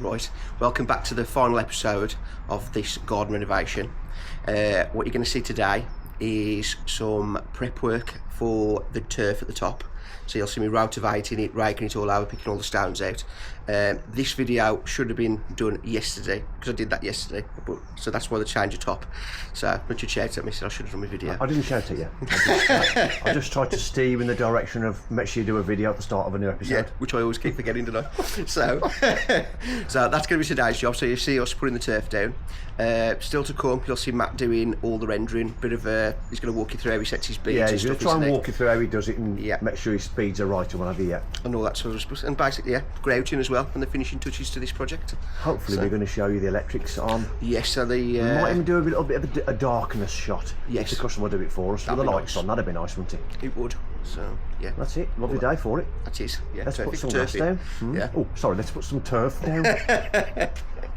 Right, welcome back to the final episode of this garden renovation. What you're going to see today is some prep work for the turf at the top. So you'll see me rotivating it, raking it all over, picking all the stones out. This video should have been done yesterday, because I did that yesterday, so that's why the change of top. So Richard shouted at me, said I should have done my video. I didn't shout at you. I just tried to steer you in the direction of make sure you do a video at the start of a new episode. Yeah, which I always keep forgetting, don't I? So that's going to be today's job. So you see us putting the turf down. Still to come, you'll see Matt doing all the rendering. He's going to walk you through how he sets his beads. Yeah, he's going to try and walk you through how he does it and make sure his speeds are right and whatever. Yeah, and all that sort of stuff. And basically, grouting as well, and the finishing touches to this project. Hopefully, we're going to show you the electrics on. Yes, so we might even do a little bit of a darkness shot. Yes, if the customer will do it for us with the lights on. That'd be nice, wouldn't it? It would. So yeah, that's it. Lovely day for it. That is. Yeah, let's put some grass down. Yeah. Oh, sorry. Let's put some turf down.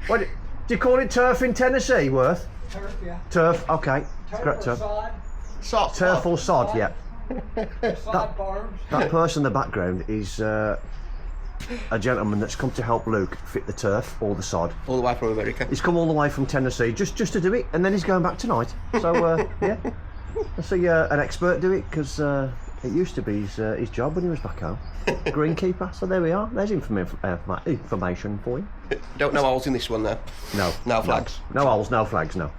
What do you call it? Turf in Tennessee, Worth? Turf, yeah. Turf. Okay. Turf or sod. Sod. Turf or sod, yeah. That person in the background is a gentleman that's come to help Luke fit the turf or the sod. All the way from America. He's come all the way from Tennessee just to do it, and then he's going back tonight. So yeah, I see an expert do it, because it used to be his job when he was back home, greenkeeper. So there we are. There's information for you. Don't know holes in this one though. No. No flags. No holes. No flags. No.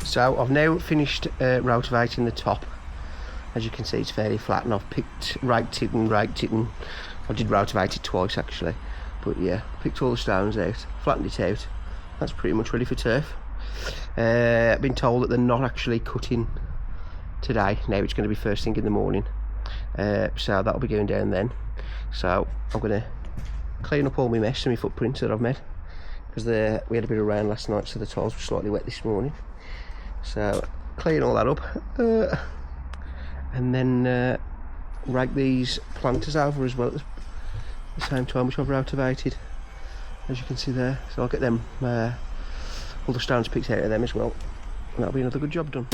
So I've now finished rotivating the top. As you can see, it's fairly flat, and I've raked it. I did rotivate it twice actually, but yeah, picked all the stones out, flattened it out. That's pretty much ready for turf. I've been told that they're not actually cutting today. Now it's going to be first thing in the morning, so that'll be going down then. So I'm going to clean up all my mess and my footprints that I've made, because we had a bit of rain last night, so the tiles were slightly wet this morning. So clean all that up, and then rake these planters over as well at the same time, which I've rotivated, as you can see there. So I'll get them, all the stones picked out of them as well, and that'll be another good job done.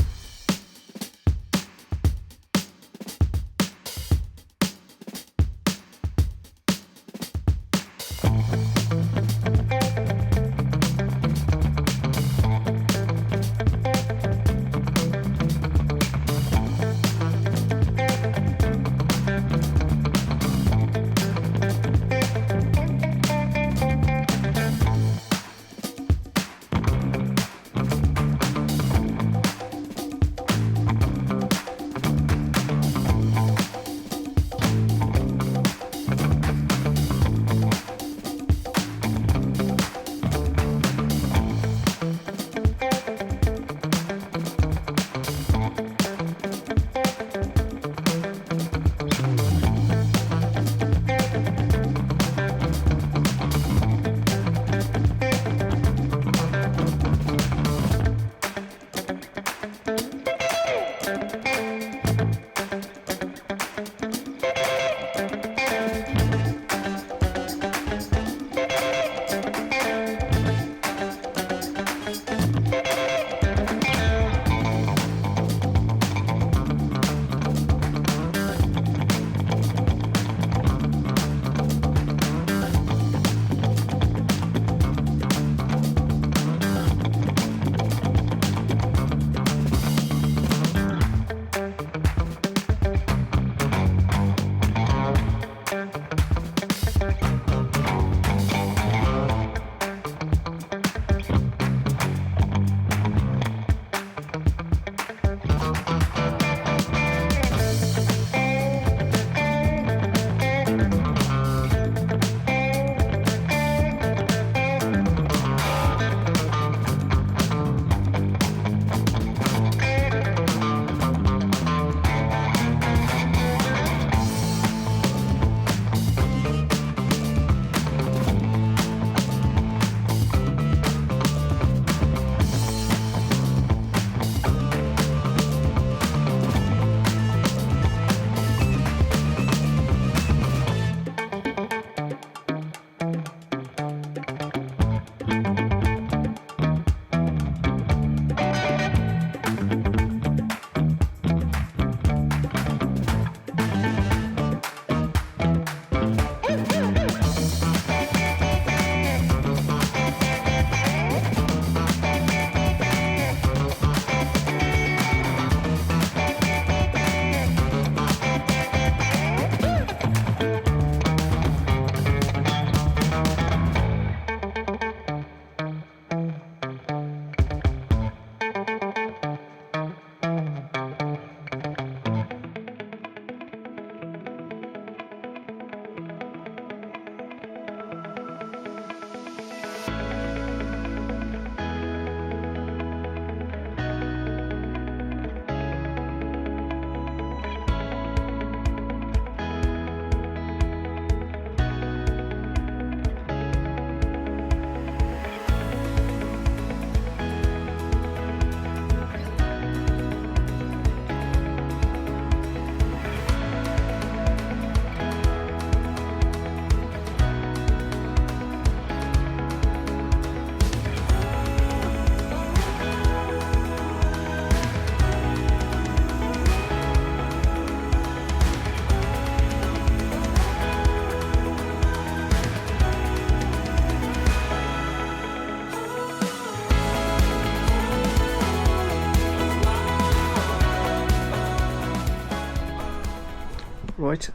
Right,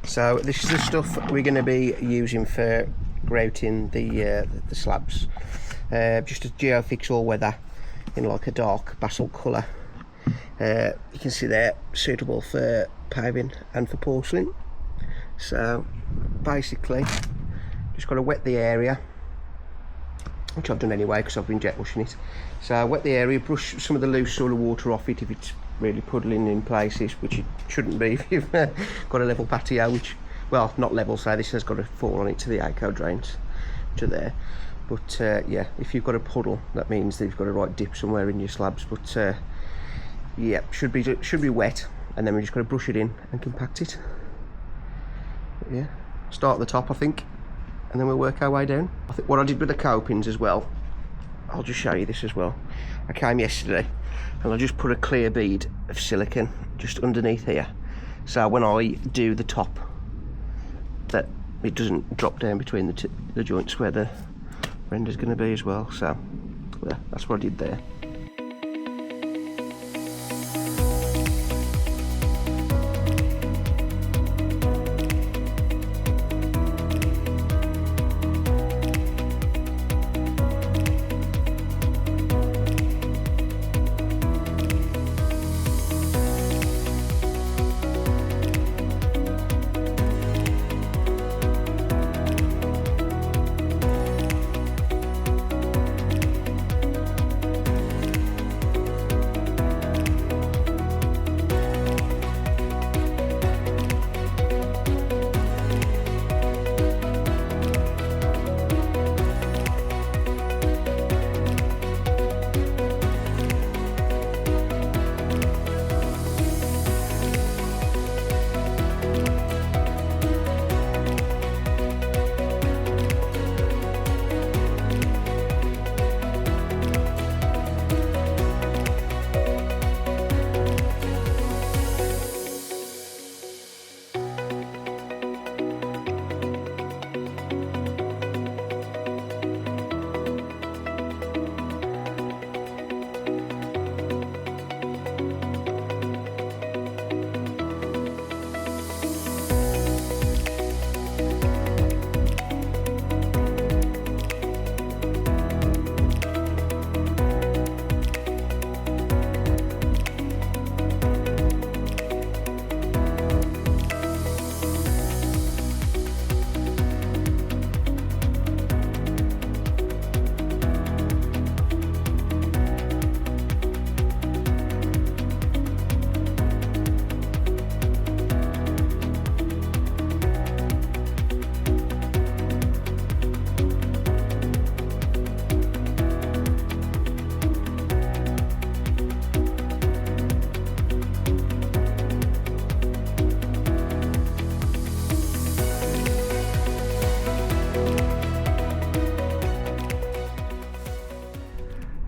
so this is the stuff we're going to be using for grouting the slabs. Just a Geofix all weather in like a dark basalt colour. You can see there, suitable for paving and for porcelain. So basically just got to wet the area, which I've done anyway because I've been jet washing it. So wet the area, brush some of the loose sort of water off it if it's really puddling in places, which it shouldn't be if you've got a level patio, which, well, not level, so this has got to fall on it to the echo drains which are there. But yeah, if you've got a puddle, that means that you've got a right dip somewhere in your slabs. But yeah, should be wet, and then we just got to brush it in and compact it. But yeah, start at the top, I think, and then we'll work our way down. I think what I did with the copings as well, I'll just show you this as well. I came yesterday and I just put a clear bead of silicone just underneath here, so when I do the top, that it doesn't drop down between the joints where the render's going to be as well. So yeah, that's what I did there.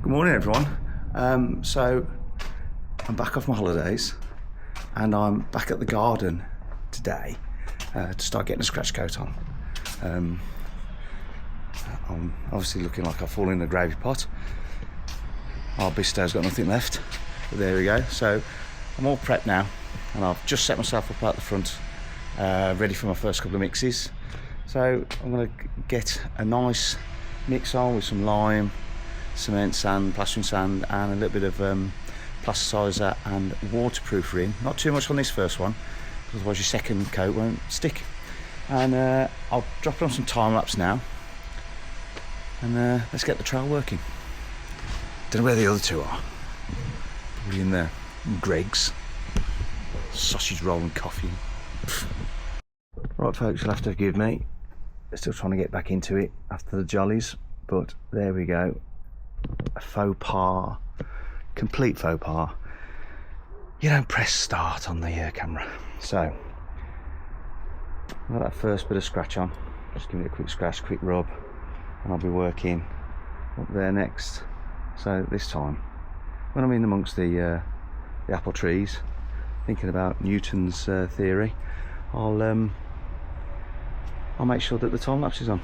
Good morning, everyone. So I'm back off my holidays and I'm back at the garden today to start getting a scratch coat on. I'm obviously looking like I've fallen in a gravy pot. Our bistow's got nothing left, but there we go. So I'm all prepped now and I've just set myself up out the front, ready for my first couple of mixes. So I'm going to get a nice mix on with some lime, cement, sand, plastering sand, and a little bit of plasticizer and waterproofing. Not too much on this first one, otherwise your second coat won't stick. And I'll drop it on some time lapse now, and let's get the trail working. Don't know where the other two are. Probably in there. Greg's sausage roll and coffee. Right, folks, you'll have to forgive me. Still trying to get back into it after the jollies, but there we go. A faux pas, complete faux pas. You don't press start on the camera. So I've got that first bit of scratch on, just give it a quick scratch, quick rub, and I'll be working up there next. So this time when I'm in amongst the apple trees, thinking about Newton's theory, I'll make sure that the time lapse is on.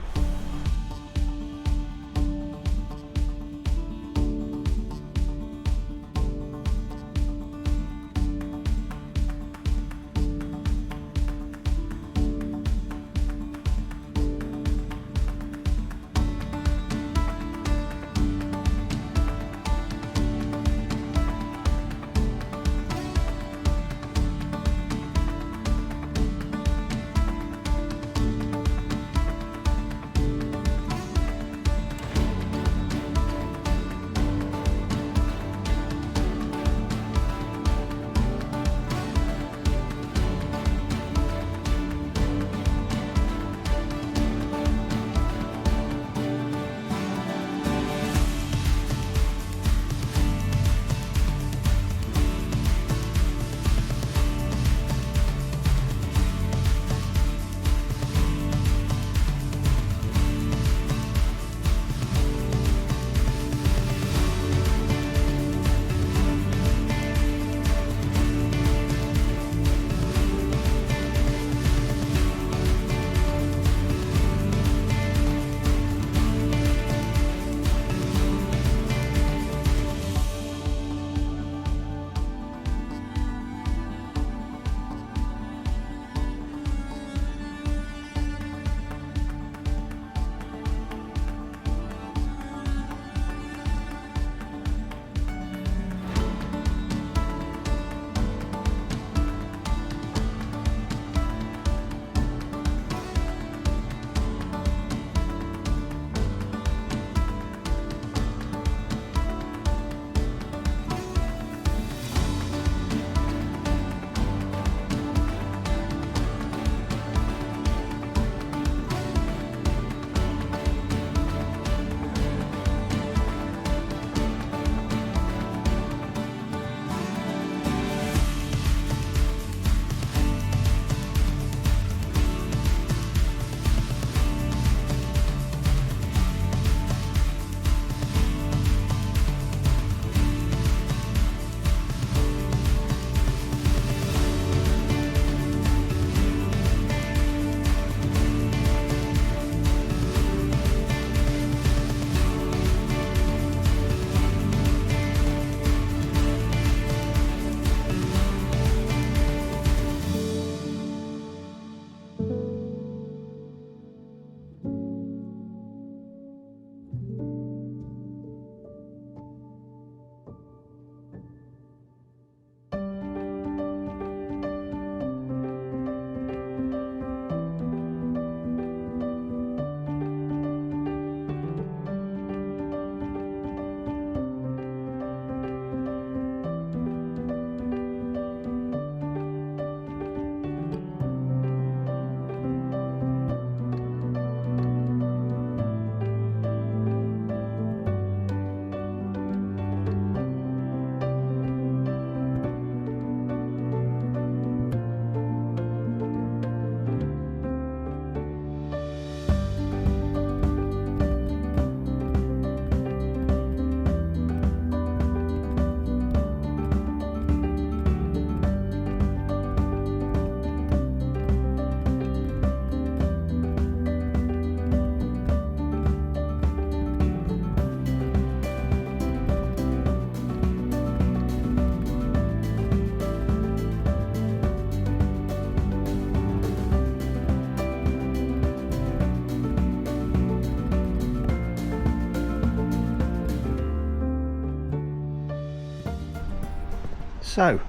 So,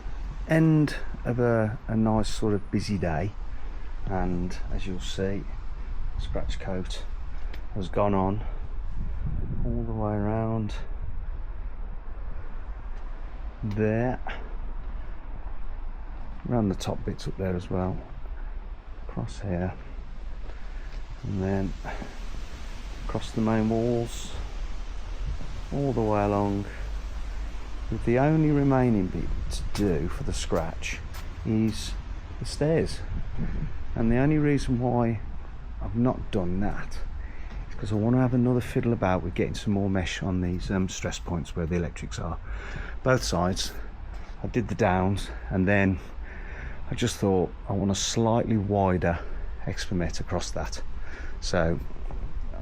end of a nice sort of busy day, and as you'll see, scratch coat has gone on all the way around there, around the top bits up there as well, across here, and then across the main walls, all the way along, with the only remaining bit to do for the scratch is the stairs. And the only reason why I've not done that is because I want to have another fiddle about with getting some more mesh on these stress points where the electrics are. Both sides. I did the downs, and then I just thought I want a slightly wider experiment across that. So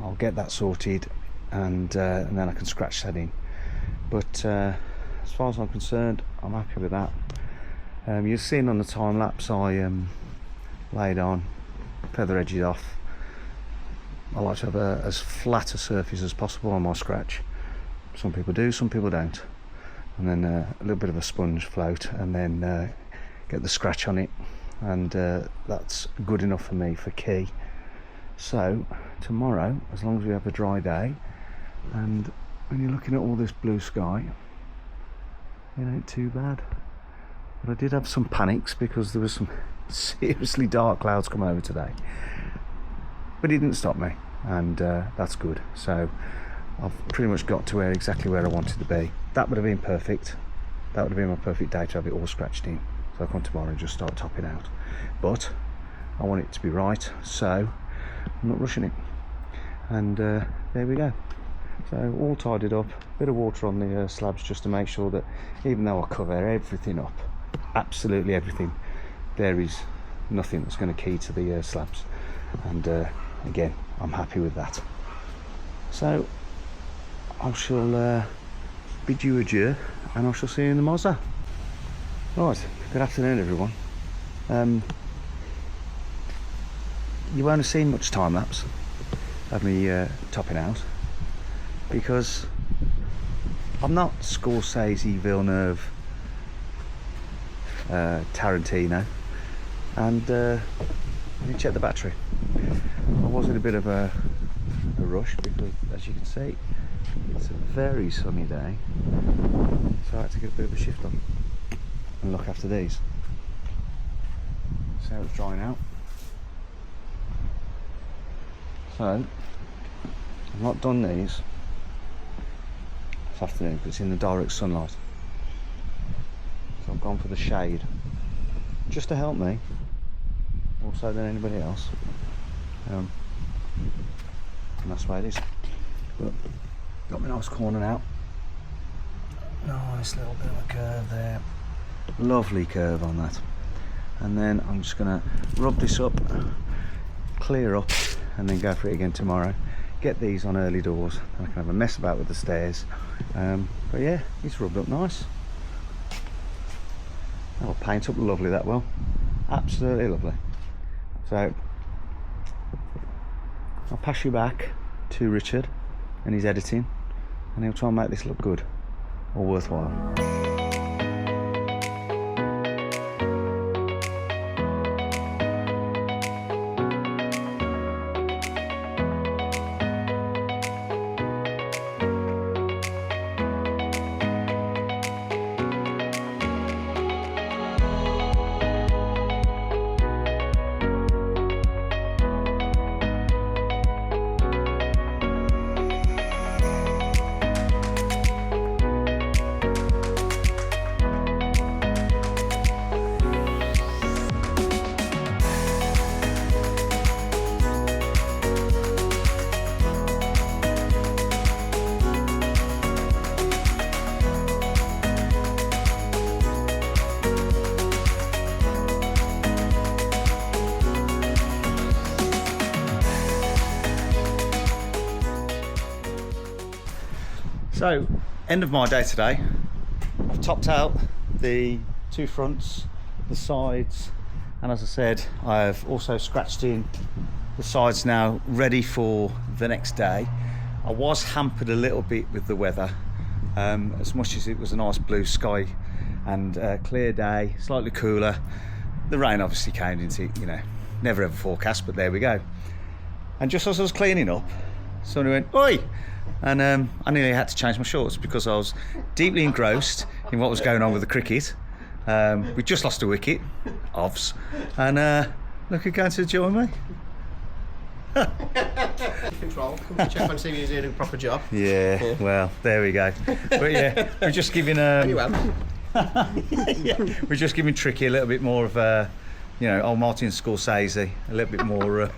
I'll get that sorted, and then I can scratch that in. But as far as I'm concerned, I'm happy with that. You've seen on the time lapse I laid on feather edges off. I like to have as flat a surface as possible on my scratch. Some people do, some people don't. And then a little bit of a sponge float, and then get the scratch on it, and that's good enough for me for key. So tomorrow, as long as we have a dry day, and when you're looking at all this blue sky, it ain't too bad. But I did have some panics because there was some seriously dark clouds come over today, but it didn't stop me, and that's good. So I've pretty much got to exactly where I wanted to be. That would have been perfect. That would have been my perfect day to have it all scratched in, so I come tomorrow and just start topping out. But I want it to be right, so I'm not rushing it. And there we go. So all tidied up, bit of water on the slabs just to make sure that even though I cover everything up, absolutely everything, there is nothing that's going to key to the slabs. And again, I'm happy with that. So I shall bid you adieu, and I shall see you in the Mazda. Right, good afternoon everyone. You won't have seen much time lapse of me topping out, because I'm not Scorsese, Villeneuve, Tarantino, and let me check the battery. I was in a bit of a rush because, as you can see, it's a very sunny day, so I had to get a bit of a shift on and look after these. See how it's drying out. So I've not done these this afternoon because it's in the direct sunlight, so I've gone for the shade just to help me more so than anybody else, and that's the way it is. But got my nice corner now, nice little bit of a curve there, lovely curve on that, and then I'm just going to rub this up, clear up, and then go for it again tomorrow. Get these on early doors, and I can have a mess about with the stairs. But yeah, it's rubbed up nice. That'll paint up lovely, that will. Absolutely lovely. So I'll pass you back to Richard and his editing, and he'll try and make this look good or worthwhile. So, end of my day today. I've topped out the two fronts, the sides, and as I said, I've also scratched in the sides now, ready for the next day. I was hampered a little bit with the weather, As much as it was a nice blue sky and clear day, slightly cooler, the rain obviously came into it, you know, never ever forecast, but there we go. And just as I was cleaning up, somebody went, "Oi!" And I nearly had to change my shorts because I was deeply engrossed in what was going on with the cricket. We just lost a wicket, ovs, and look who's going to join me. Control. Come check on see if you're doing a proper job. Yeah, well, there we go. But yeah, we're just giving Anyway. yeah, we're just giving Tricky a little bit more of you know, old Martin Scorsese, a little bit more,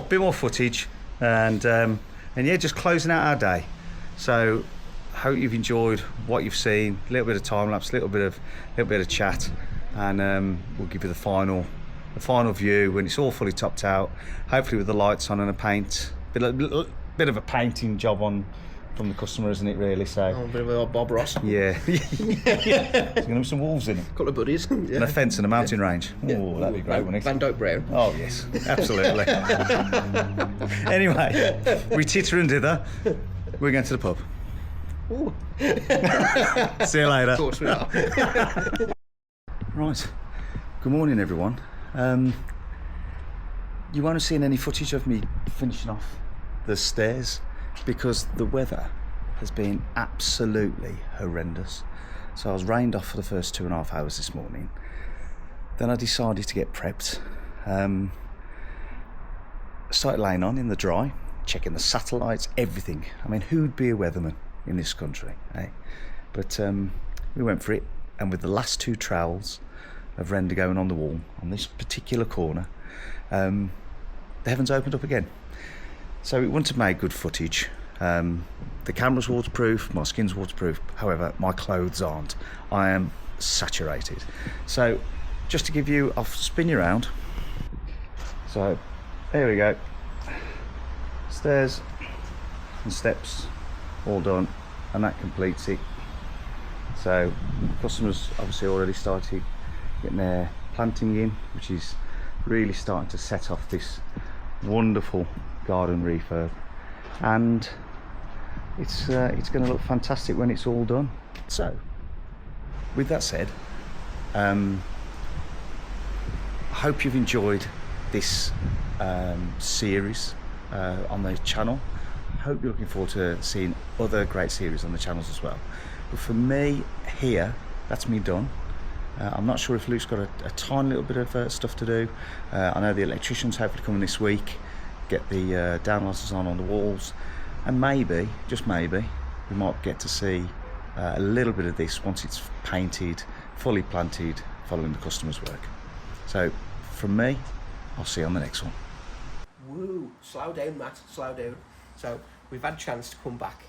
bit more footage, and yeah, just closing out our day. So hope you've enjoyed what you've seen. A little bit of time lapse, a little bit of chat, and we'll give you the final view when it's all fully topped out. Hopefully with the lights on and a paint, bit of a painting job on from the customer, isn't it? Really, so. Oh, a bit of a Bob Ross. Yeah. There's gonna be some wolves in it. Couple of buddies. And a fence and a mountain range. Oh, Yeah. that'd be great, wouldn't it? Van Dyke Brown. Oh yes, absolutely. Anyway, we titter and dither. We're going to the pub. Ooh. See you later. Of course we are. Right. Good morning, everyone. You won't have seen any footage of me finishing off the stairs because the weather has been absolutely horrendous. So I was rained off for the first 2.5 hours this morning. Then I decided to get prepped. Started laying on in the dry, checking the satellites, everything. I mean, who'd be a weatherman in this country, eh? But we went for it, and with the last 2 trowels of render going on the wall on this particular corner, the heavens opened up again. So it wouldn't have made good footage. The camera's waterproof, my skin's waterproof, however my clothes aren't. I am saturated. So just to give you, I'll spin you around. So there we go, stairs and steps all done, and that completes it. So customers obviously already started getting their planting in, which is really starting to set off this wonderful garden refurb, and it's going to look fantastic when it's all done. So with that said, I hope you've enjoyed this series on the channel. Hope you're looking forward to seeing other great series on the channels as well. But for me here, that's me done. I'm not sure if Luke's got a tiny little bit of stuff to do. I know the electrician's hopefully coming this week, get the downlighters on the walls, and maybe, just maybe, we might get to see a little bit of this once it's painted, fully planted, following the customer's work. So from me, I'll see you on the next one. Woo! Slow down, Matt. Slow down. So we've had a chance to come back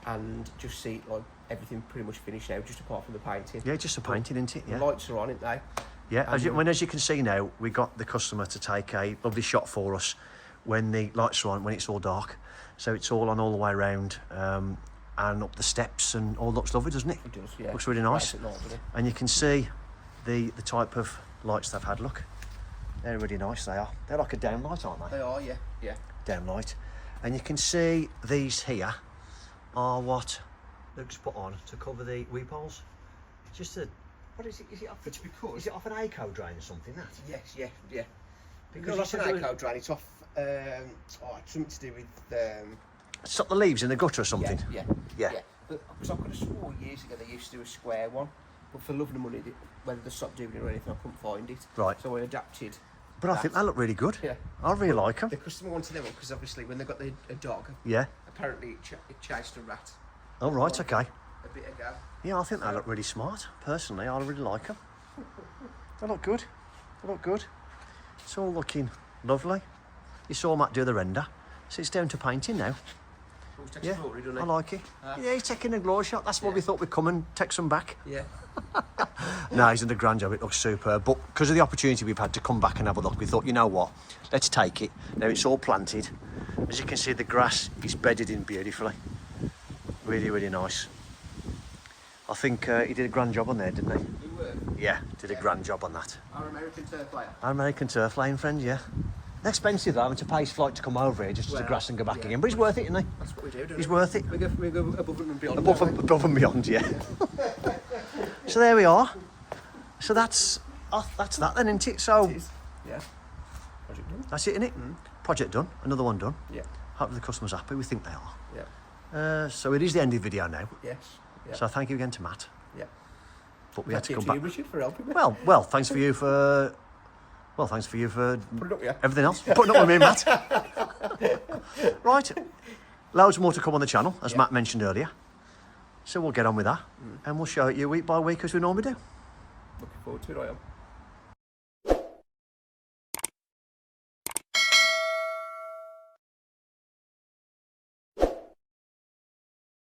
and just see like everything pretty much finished now, just apart from the painting. Yeah, just the painting, isn't it? Yeah. The lights are on, aren't they? Yeah, as you can see now, we got the customer to take a lovely shot for us when the lights are on, when it's all dark. So it's all on all the way around and up the steps, and all looks lovely, doesn't it? It does, yeah. Looks really nice. Nice at night, doesn't it? And you can see the type of lights they've had. Look, they're really nice. They are. They're like a downlight, aren't they? They are, yeah, yeah. Downlight. And you can see these here are what Luke's put on to cover the weep holes. It's just a, what is it? Is it off? It's because Is it off an ACO drain or something? That. yes, yeah, yeah. Because Because you off said an there was- ACO drain, it's off. It's something to do with. Stop the leaves in the gutter or something. Yeah, Yeah. yeah. But because I could have swore years ago they used to do a square one, but for love of the money, whether they stopped doing it or anything, I couldn't find it. Right. So I adapted. But I think they look really good. Yeah. I really like them. The customer wanted them because obviously when they got a dog, Yeah. apparently it chased a rat Oh, right, okay. a bit ago. Yeah, I think they look really smart. Personally, I really like them. They look good. They look good. It's all looking lovely. You saw Matt do the render. So it's down to painting now. Always takes Yeah, glory, doesn't I it? like it. Yeah, he's taking a glory shot. That's why we thought we'd come and take some back. Yeah. No, he's done a grand job. It looks superb. But because of the opportunity we've had to come back and have a look, we thought, you know what? Let's take it. Now it's all planted. As you can see, the grass is bedded in beautifully. Really, really nice. I think he did a grand job on there, didn't he? You were Yeah, did a grand job on that. our American turf player. Our American turf laying friend, yeah. Expensive though, having to pay his flight to come over here just to grass and go back again. But he's worth it, isn't he? That's what we do. He's worth it. We go above and beyond. Above and beyond, yeah. So there we are. So that's that then, isn't it? So Yeah. Project done. that's it, innit? Project done. Another one done. Yeah. Hopefully the customer's happy. We think they are. Yeah. So it is the end of the video now. Yes. Yeah. So thank you again to Matt. Yeah. But we had to Thank come you, back. Richard, for helping me. Well, thanks for you for. Well, thanks for you for Put it up, yeah. everything else. Putting up with me, Matt. Right. Loads more to come on the channel, as Matt mentioned earlier. So we'll get on with that, and we'll show it you week by week as we normally do. Looking forward to it, I am.